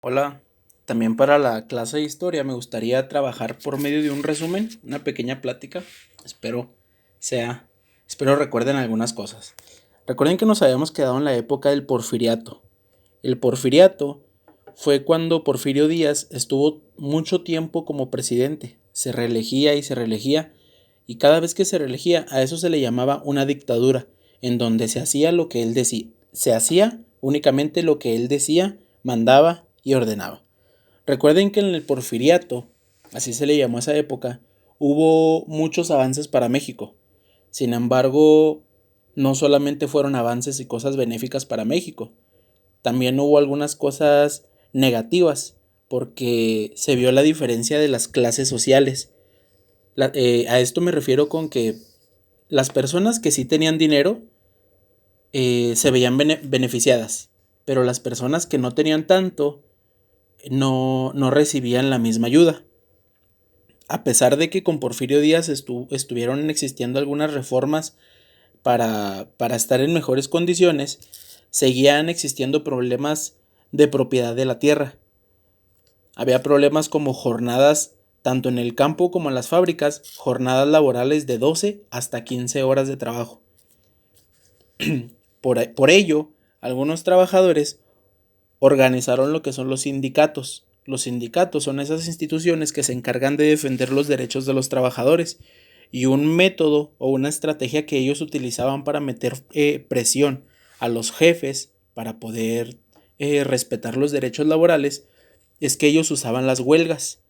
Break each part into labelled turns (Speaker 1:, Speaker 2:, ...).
Speaker 1: Hola, también para la clase de historia me gustaría trabajar por medio de un resumen, una pequeña plática. Espero sea, espero recuerden algunas cosas. Recuerden que nos habíamos quedado en la época del Porfiriato. El Porfiriato fue cuando Porfirio Díaz estuvo mucho tiempo como presidente. Se reelegía y se reelegía, y cada vez que se reelegía a eso se le llamaba una dictadura, en donde se hacía lo que él decía, se hacía únicamente lo que él decía, mandaba y ordenaba. Recuerden que en el Porfiriato, así se le llamó a esa época, hubo muchos avances para México. Sin embargo, no solamente fueron avances y cosas benéficas para México, también hubo algunas cosas negativas, porque se vio la diferencia de las clases sociales. A esto me refiero con que las personas que sí tenían dinero se veían beneficiadas, pero las personas que no tenían tanto no recibían la misma ayuda. A pesar de que con Porfirio Díaz estuvieron existiendo algunas reformas para estar en mejores condiciones, seguían existiendo problemas de propiedad de la tierra. Había problemas como jornadas, tanto en el campo como en las fábricas, jornadas laborales de 12 hasta 15 horas de trabajo. Por ello, algunos trabajadores organizaron lo que son los sindicatos. Los sindicatos son esas instituciones que se encargan de defender los derechos de los trabajadores, y un método o una estrategia que ellos utilizaban para meter presión a los jefes para poder respetar los derechos laborales es que ellos usaban las huelgas.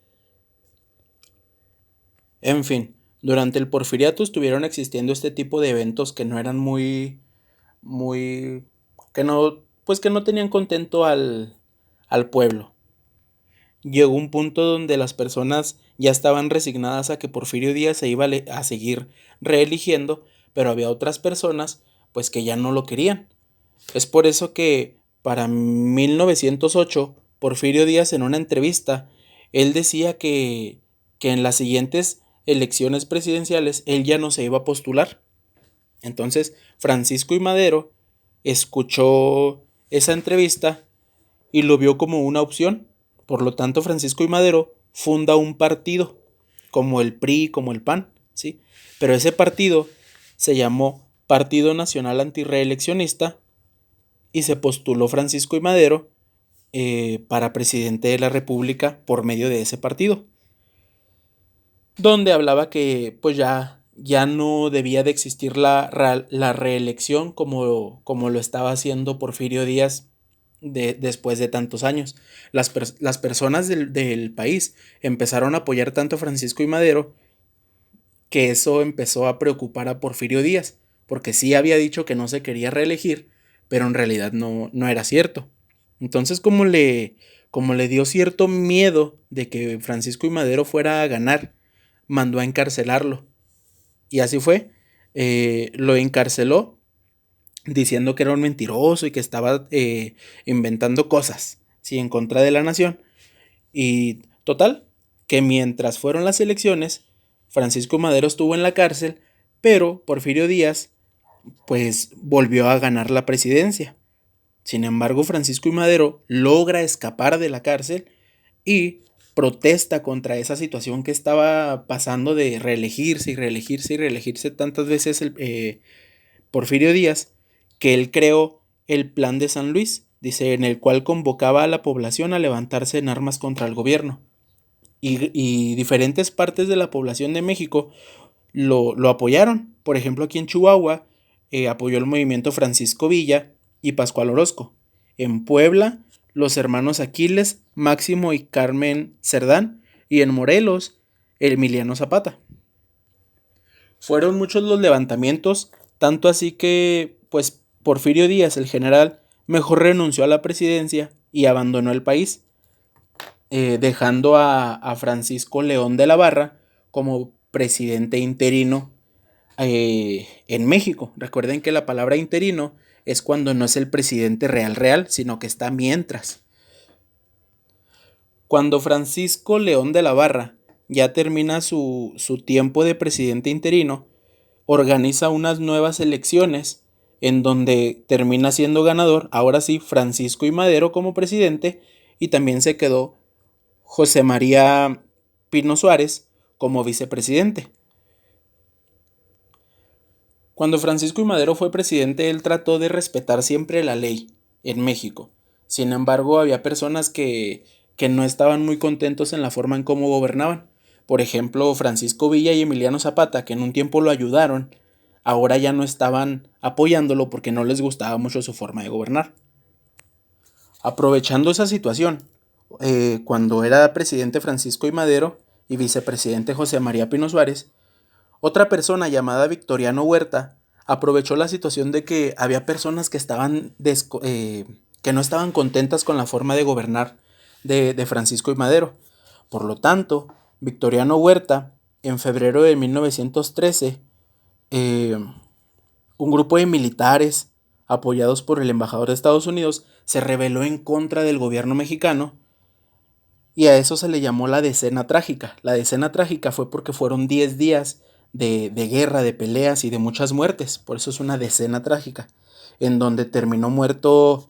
Speaker 1: En fin, durante el Porfiriato estuvieron existiendo este tipo de eventos que no eran muy, que no, pues que no tenían contento al pueblo. Llegó un punto donde las personas ya estaban resignadas a que Porfirio Díaz se iba a seguir reeligiendo, pero había otras personas pues que ya no lo querían. Es por eso que para 1908 Porfirio Díaz, en una entrevista, él decía que en las siguientes elecciones presidenciales él ya no se iba a postular. Entonces Francisco y Madero escuchó esa entrevista y lo vio como una opción. Por lo tanto, Francisco y Madero funda un partido, como el PRI, como el PAN, ¿sí? Pero ese partido se llamó Partido Nacional Antirreeleccionista, y se postuló Francisco y Madero para presidente de la República por medio de ese partido, donde hablaba que pues ya no debía de existir la reelección como lo estaba haciendo Porfirio Díaz después de tantos años. Las personas del país empezaron a apoyar tanto a Francisco y Madero que eso empezó a preocupar a Porfirio Díaz, porque sí había dicho que no se quería reelegir, pero en realidad no era cierto. Entonces, como le dio cierto miedo de que Francisco y Madero fuera a ganar, mandó a encarcelarlo. Y así fue. Lo encarceló diciendo que era un mentiroso y que estaba inventando cosas, sí, en contra de la nación. Y total, que mientras fueron las elecciones, Francisco Madero estuvo en la cárcel, pero Porfirio Díaz pues volvió a ganar la presidencia. Sin embargo, Francisco y Madero logra escapar de la cárcel y protesta contra esa situación que estaba pasando de reelegirse y reelegirse y reelegirse tantas veces Porfirio Díaz, que él creó el Plan de San Luis, dice, en el cual convocaba a la población a levantarse en armas contra el gobierno. Y diferentes partes de la población de México lo apoyaron. Por ejemplo, aquí en Chihuahua apoyó el movimiento Francisco Villa y Pascual Orozco. En Puebla, los hermanos Aquiles, Máximo y Carmen Cerdán. Y en Morelos, Emiliano Zapata. Fueron muchos los levantamientos, tanto así que, pues, Porfirio Díaz, el general, mejor renunció a la presidencia y abandonó el país, dejando a Francisco León de la Barra como presidente interino en México. Recuerden que la palabra interino es cuando no es el presidente real, sino que está mientras. Cuando Francisco León de la Barra ya termina su tiempo de presidente interino, organiza unas nuevas elecciones en donde termina siendo ganador, ahora sí, Francisco y Madero como presidente, y también se quedó José María Pino Suárez como vicepresidente. Cuando Francisco I. Madero fue presidente, él trató de respetar siempre la ley en México. Sin embargo, había personas que no estaban muy contentos en la forma en cómo gobernaban. Por ejemplo, Francisco Villa y Emiliano Zapata, que en un tiempo lo ayudaron, ahora ya no estaban apoyándolo porque no les gustaba mucho su forma de gobernar. Aprovechando esa situación, cuando era presidente Francisco I. Madero y vicepresidente José María Pino Suárez, otra persona llamada Victoriano Huerta aprovechó la situación de que había personas que que no estaban contentas con la forma de gobernar de Francisco I. Madero. Por lo tanto, Victoriano Huerta, en febrero de 1913, eh, un grupo de militares apoyados por el embajador de Estados Unidos se rebeló en contra del gobierno mexicano y a eso se le llamó la Decena Trágica. La Decena Trágica fue porque fueron 10 días de guerra, de peleas y de muchas muertes. Por eso es una decena trágica, en donde terminó muerto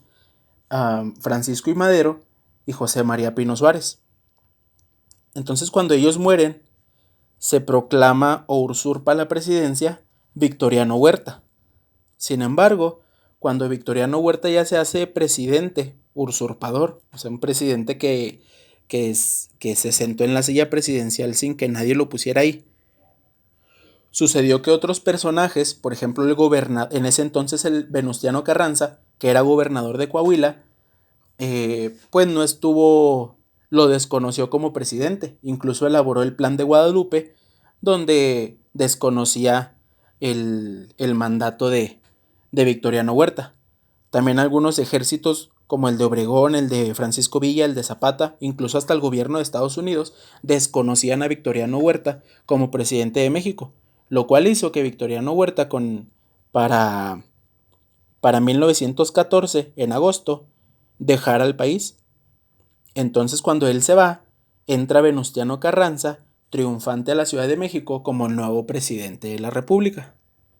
Speaker 1: Francisco I. Madero y José María Pino Suárez. Entonces, cuando ellos mueren, se proclama o usurpa la presidencia Victoriano Huerta. Sin embargo, cuando Victoriano Huerta ya se hace presidente, usurpador, o sea, un presidente que se sentó en la silla presidencial sin que nadie lo pusiera ahí, sucedió que otros personajes, por ejemplo, en ese entonces el Venustiano Carranza, que era gobernador de Coahuila, pues no estuvo, lo desconoció como presidente. Incluso elaboró el Plan de Guadalupe, donde desconocía el mandato de Victoriano Huerta. También algunos ejércitos, como el de Obregón, el de Francisco Villa, el de Zapata, incluso hasta el gobierno de Estados Unidos, desconocían a Victoriano Huerta como presidente de México, lo cual hizo que Victoriano Huerta para, para 1914, en agosto, dejara el país. Entonces, cuando él se va, entra Venustiano Carranza, triunfante a la Ciudad de México como nuevo presidente de la República.